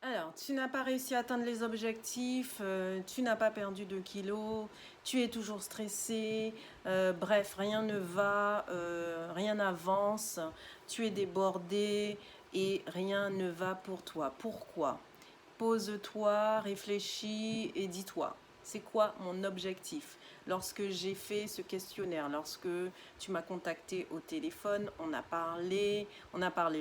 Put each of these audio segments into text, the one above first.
Alors, tu n'as pas réussi à atteindre les objectifs, tu n'as pas perdu de kilos, tu es toujours stressé, bref, rien ne va, rien n'avance, tu es débordé et rien ne va pour toi. Pourquoi? Pose-toi, réfléchis et dis-toi, c'est quoi mon objectif? Lorsque j'ai fait ce questionnaire, lorsque tu m'as contacté au téléphone, on a parlé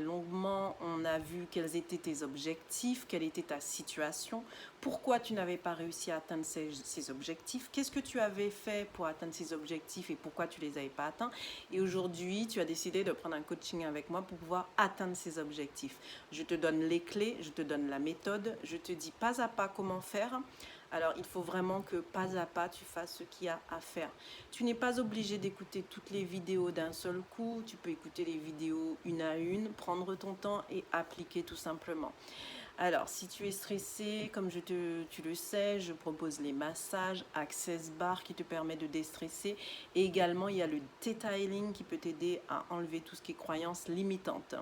longuement, on a vu quels étaient tes objectifs, quelle était ta situation, pourquoi tu n'avais pas réussi à atteindre ces objectifs, qu'est-ce que tu avais fait pour atteindre ces objectifs et pourquoi tu ne les avais pas atteints. Et aujourd'hui, tu as décidé de prendre un coaching avec moi pour pouvoir atteindre ces objectifs. Je te donne les clés, je te donne la méthode, je te dis pas à pas comment faire. Alors, il faut vraiment que pas à pas, tu fasses ce qu'il y a à faire. Tu n'es pas obligé d'écouter toutes les vidéos d'un seul coup. Tu peux écouter les vidéos une à une, prendre ton temps et appliquer tout simplement. Alors, si tu es stressé, comme tu le sais, je propose les massages, Access Bar qui te permet de déstresser. Et également, il y a le Theta Healing qui peut t'aider à enlever tout ce qui est croyances limitantes.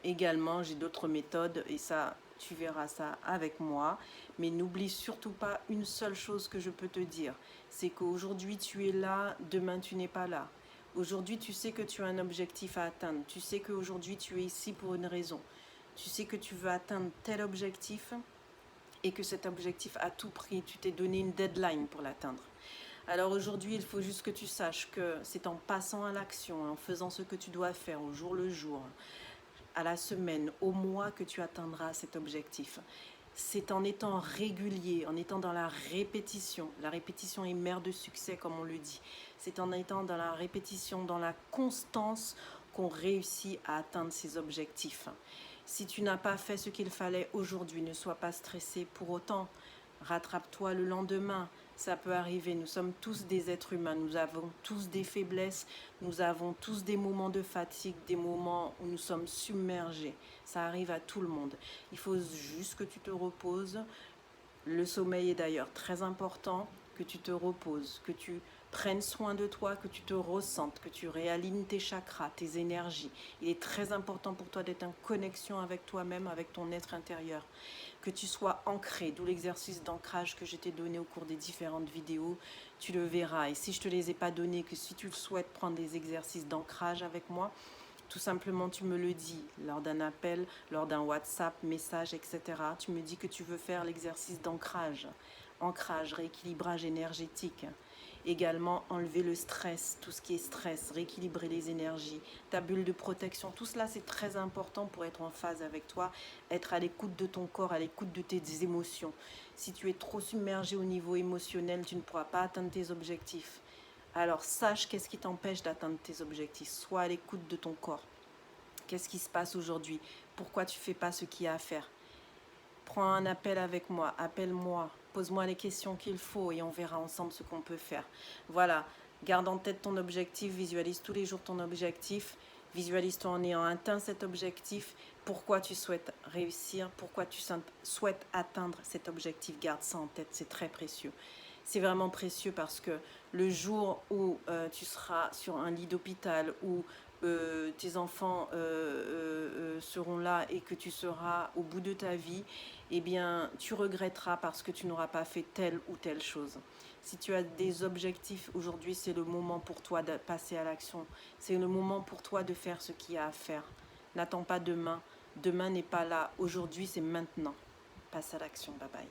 Également, j'ai d'autres méthodes et ça, tu verras ça avec moi. Mais n'oublie surtout pas une seule chose que je peux te dire. C'est qu'aujourd'hui, tu es là, demain, tu n'es pas là. Aujourd'hui, tu sais que tu as un objectif à atteindre. Tu sais qu'aujourd'hui, tu es ici pour une raison. Tu sais que tu veux atteindre tel objectif et que cet objectif à tout prix, tu t'es donné une deadline pour l'atteindre. Alors aujourd'hui, il faut juste que tu saches que c'est en passant à l'action, en faisant ce que tu dois faire au jour le jour, à la semaine, au mois que tu atteindras cet objectif. C'est en étant régulier, en étant dans la répétition. La répétition est mère de succès, comme on le dit. C'est en étant dans la répétition, dans la constance, qu'on réussit à atteindre ses objectifs. Si tu n'as pas fait ce qu'il fallait aujourd'hui, ne sois pas stressé pour autant. Rattrape-toi le lendemain. Ça peut arriver. Nous sommes tous des êtres humains. Nous avons tous des faiblesses. Nous avons tous des moments de fatigue, des moments où nous sommes submergés. Ça arrive à tout le monde. Il faut juste que tu te reposes. Le sommeil est d'ailleurs très important, que tu te reposes, que tu prennes soin de toi, que tu te ressentes, que tu réalignes tes chakras, tes énergies. Il est très important pour toi d'être en connexion avec toi-même, avec ton être intérieur. Que tu sois ancré, d'où l'exercice d'ancrage que je t'ai donné au cours des différentes vidéos. Tu le verras. Et si je ne te les ai pas donnés, que si tu le souhaites prendre des exercices d'ancrage avec moi, tout simplement, tu me le dis lors d'un appel, lors d'un WhatsApp, message, etc. Tu me dis que tu veux faire l'exercice d'ancrage. Ancrage, rééquilibrage énergétique. Également, enlever le stress, tout ce qui est stress, rééquilibrer les énergies, ta bulle de protection. Tout cela, c'est très important pour être en phase avec toi, être à l'écoute de ton corps, à l'écoute de tes émotions. Si tu es trop submergé au niveau émotionnel, tu ne pourras pas atteindre tes objectifs. Alors sache qu'est-ce qui t'empêche d'atteindre tes objectifs. Sois à l'écoute de ton corps. Qu'est-ce qui se passe aujourd'hui? Pourquoi tu ne fais pas ce qu'il y a à faire? Prends un appel avec moi, appelle-moi, pose-moi les questions qu'il faut et on verra ensemble ce qu'on peut faire. Voilà, garde en tête ton objectif, visualise tous les jours ton objectif, visualise-toi en ayant atteint cet objectif, pourquoi tu souhaites réussir, pourquoi tu souhaites atteindre cet objectif, garde ça en tête, c'est très précieux. C'est vraiment précieux parce que le jour où tu seras sur un lit d'hôpital, où tes enfants seront là et que tu seras au bout de ta vie, eh bien, tu regretteras parce que tu n'auras pas fait telle ou telle chose. Si tu as des objectifs aujourd'hui, c'est le moment pour toi de passer à l'action. C'est le moment pour toi de faire ce qu'il y a à faire. N'attends pas demain. Demain n'est pas là. Aujourd'hui, c'est maintenant. Passe à l'action. Bye bye.